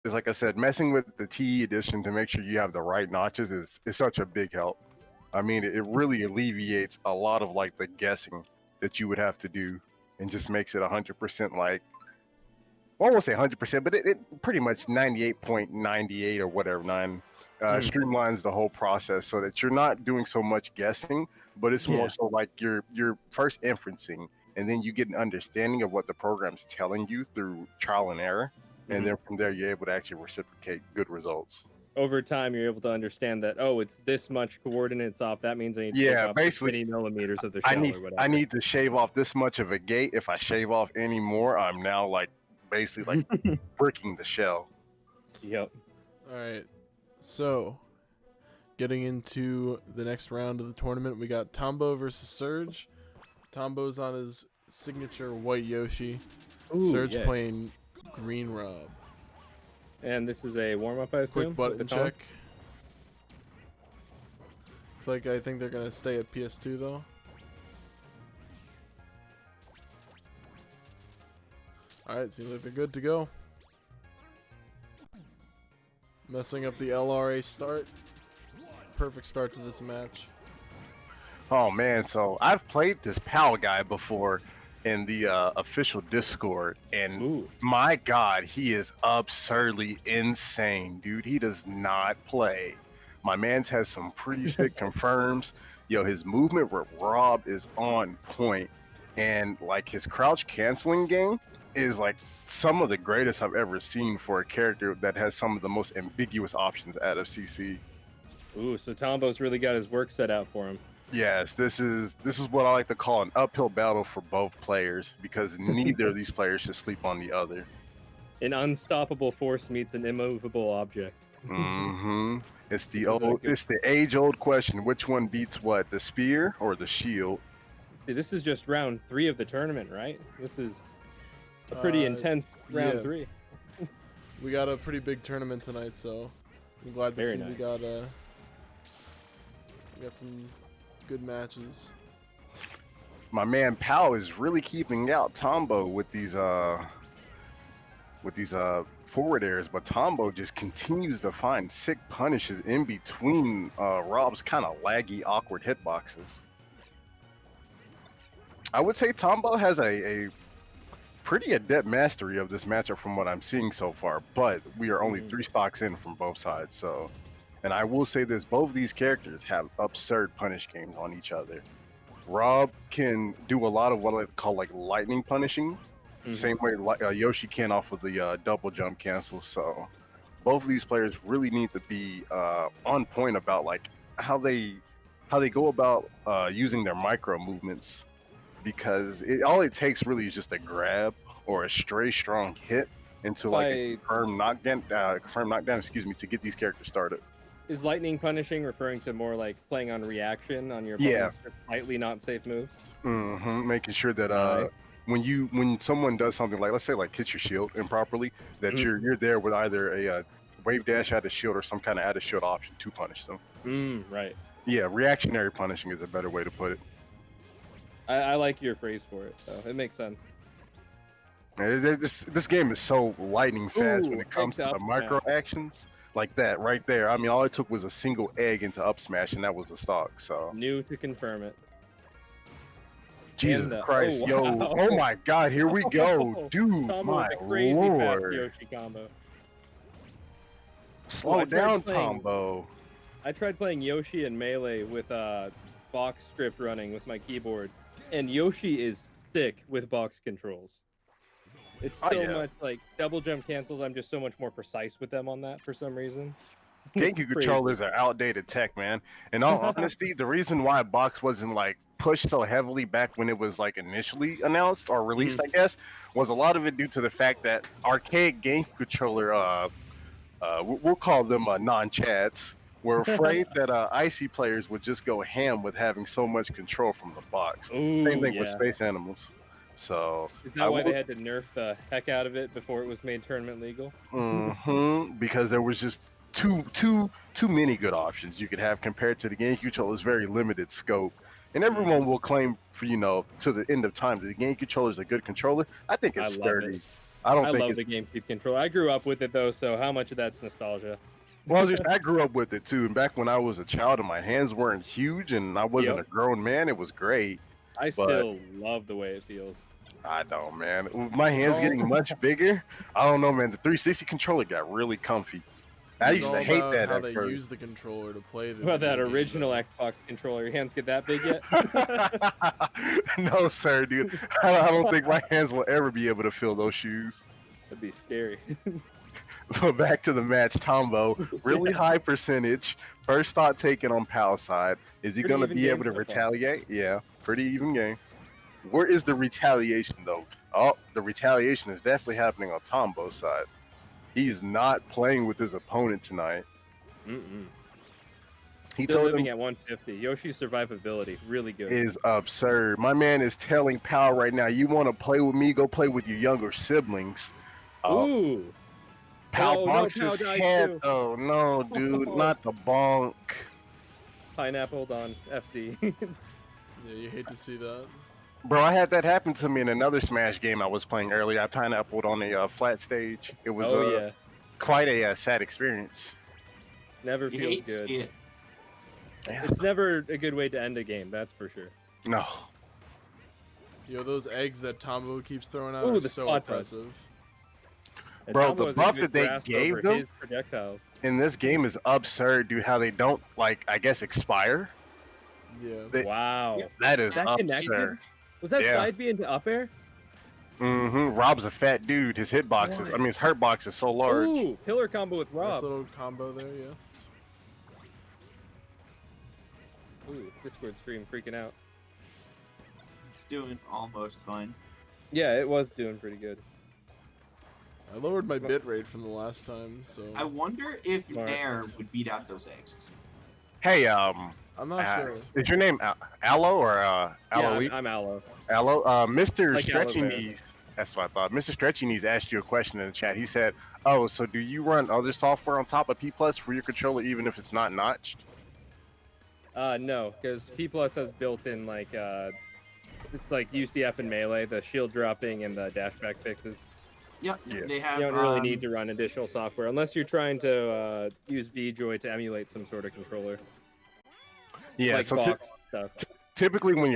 is like I said, messing with the TE edition to make sure you have the right notches is such a big help. I mean, it really alleviates a lot of like the guessing that you would have to do, and just makes it 100% like, well, I won't say 100%, but it pretty much 98.98 or whatever nine streamlines the whole process so that you're not doing so much guessing, but it's more so like you're first inferencing, and then you get an understanding of what the program's telling you through trial and error, and then from there you're able to actually reciprocate good results. Over time, you're able to understand that, oh, it's this much coordinates off. That means I need to take off basically 20 millimeters of the shell or whatever. I need to shave off this much of a gate. If I shave off any more, I'm now like basically like bricking the shell. Yep. All right. So, getting into the next round of the tournament, we got Tombo versus Serj. Tombo's on his signature white Yoshi. Serj playing green Rob. And this is a warm-up, I assume? Quick button check. Looks like I think they're going to stay at PS2, though. Alright, seems like they're good to go. Messing up the LRA start. Perfect start to this match. Oh, man. So I've played this PAL guy before in the official Discord, and my God, he is absurdly insane, dude. He does not play. My man's has some pretty sick confirms. Yo, his movement with Rob is on point, and like his crouch canceling game is like some of the greatest I've ever seen for a character that has some of the most ambiguous options out of CC. Ooh, so Tombo's really got his work set out for him. Yes, this is what I like to call an uphill battle for both players, because neither of these players should sleep on the other. An unstoppable force meets an immovable object. It's the age-old question: which one beats what, the spear or the shield? See, this is just round 3 of the tournament, right? This is a pretty intense round 3. We got a pretty big tournament tonight, so I'm glad to see we got some good matches. My man Pal is really keeping out Tombo with these forward airs, but Tombo just continues to find sick punishes in between Rob's kind of laggy, awkward hitboxes. I would say Tombo has a pretty adept mastery of this matchup from what I'm seeing so far, but we are only 3 stocks in from both sides, so. And I will say this, both of these characters have absurd punish games on each other. Rob can do a lot of what I call like lightning punishing, same way Yoshi can off of the double jump cancel. So both of these players really need to be on point about like how they go about using their micro movements, because all it takes really is just a grab or a stray strong hit into like a confirmed knockdown, to get these characters started. Is lightning punishing referring to more like playing on reaction on your opponent's slightly not safe moves? Making sure that when someone does something like, let's say like hits your shield improperly, that you're there with either a wave dash out of shield or some kind of out of shield option to punish them. Right. Yeah, reactionary punishing is a better way to put it. I like your phrase for it, so it makes sense. This game is so lightning fast when it comes to the micro actions. Like that right there. I mean, all it took was a single egg into up smash, and that was a stock. So new to confirm it. Jesus Christ, oh my God, here we go, dude! Tombo my with a crazy Lord, fast Yoshi combo. Slow down, Tombo. I tried playing Yoshi in Melee with box script running with my keyboard, and Yoshi is sick with box controls. It's so much like double jump cancels. I'm just so much more precise with them on that for some reason. GameCube controllers are outdated tech, man. In all honesty, the reason why box wasn't like pushed so heavily back when it was like initially announced or released, I guess, was a lot of it due to the fact that archaic GameCube controller, we'll call them non-chads, were afraid that icy players would just go ham with having so much control from the box. Same thing with Space Animals. So is that why they had to nerf the heck out of it before it was made tournament legal? Because there was just too many good options you could have compared to the GameCube controller's very limited scope. And everyone will claim for to the end of time that the GameCube controller is a good controller. I think it's sturdy. I don't I think love the GameCube controller. I grew up with it though, so how much of that's nostalgia? Well, I grew up with it too, and back when I was a child and my hands weren't huge and I wasn't a grown man, it was great. I But still love the way it feels. I don't, man. With my It's hands all- getting much bigger, I don't know, man. The 360 controller got really comfy. I It's used all to hate about that how at they first. use the controller to play the. Well, that video game, original though. Xbox controller, your hands get that big yet? No, sir, dude. I don't think my hands will ever be able to fill those shoes. That'd be scary. But back to the match, Tombo, really high percentage. First thought taken on Pal's side. Is he Pretty going to even be game able to so far. retaliate? Yeah, pretty even game. Where is the retaliation, though? Oh, the retaliation is definitely happening on Tombo's side. He's not playing with his opponent tonight. He Still told living him at 150. Yoshi's survivability, really good. is absurd. My man is telling Pal right now, you want to play with me, go play with your younger siblings. Ooh. Pal Oh, no, bonks Pal his died head, too. though. No, dude, not the bonk. Pineappled on FD. Yeah, you hate to see that. Bro, I had that happen to me in another Smash game I was playing earlier. I pineappled on a flat stage. It was yeah. quite a sad experience. Never You feels hate to good. see it. Damn. It's never a good way to end a game, that's for sure. No. Yo, those eggs that Tombo keeps throwing out Ooh, are the so spot dodge. impressive. And Bro, Tombo the has a buff good that they grasp gave over them- his projectiles. In this game is absurd, dude, how they don't, like, I guess, expire. Yeah. They- Wow. That is Is that connected? absurd. Was that Yeah. side B into up air? Rob's a fat dude. His hitbox is, I mean, his hurt box is so large. Ooh, pillar combo with Nice Rob. little combo there, yeah. Ooh, Discord stream freaking out. It's doing almost fine. Yeah, it was doing pretty good. I lowered my bitrate from the last time, so I wonder if Smart. Nair would beat out those eggs. Hey, I'm not sure. is your name Aloe or Yeah, Aloe? I'm Aloe. Aloe? Mr. Like Stretchy aloe vera. Knees. That's what I thought. Mr. Stretchy Knees asked you a question in the chat. He said, "Oh, so do you run other software on top of P Plus for your controller, even if it's not notched?" No, because P Plus has built-in like it's like UCF and Melee, the shield dropping and the dashback fixes. Yep, Yeah. they have. You don't really need to run additional software unless you're trying to use VJoy to emulate some sort of controller. Yeah. like So box stuff. typically, when you're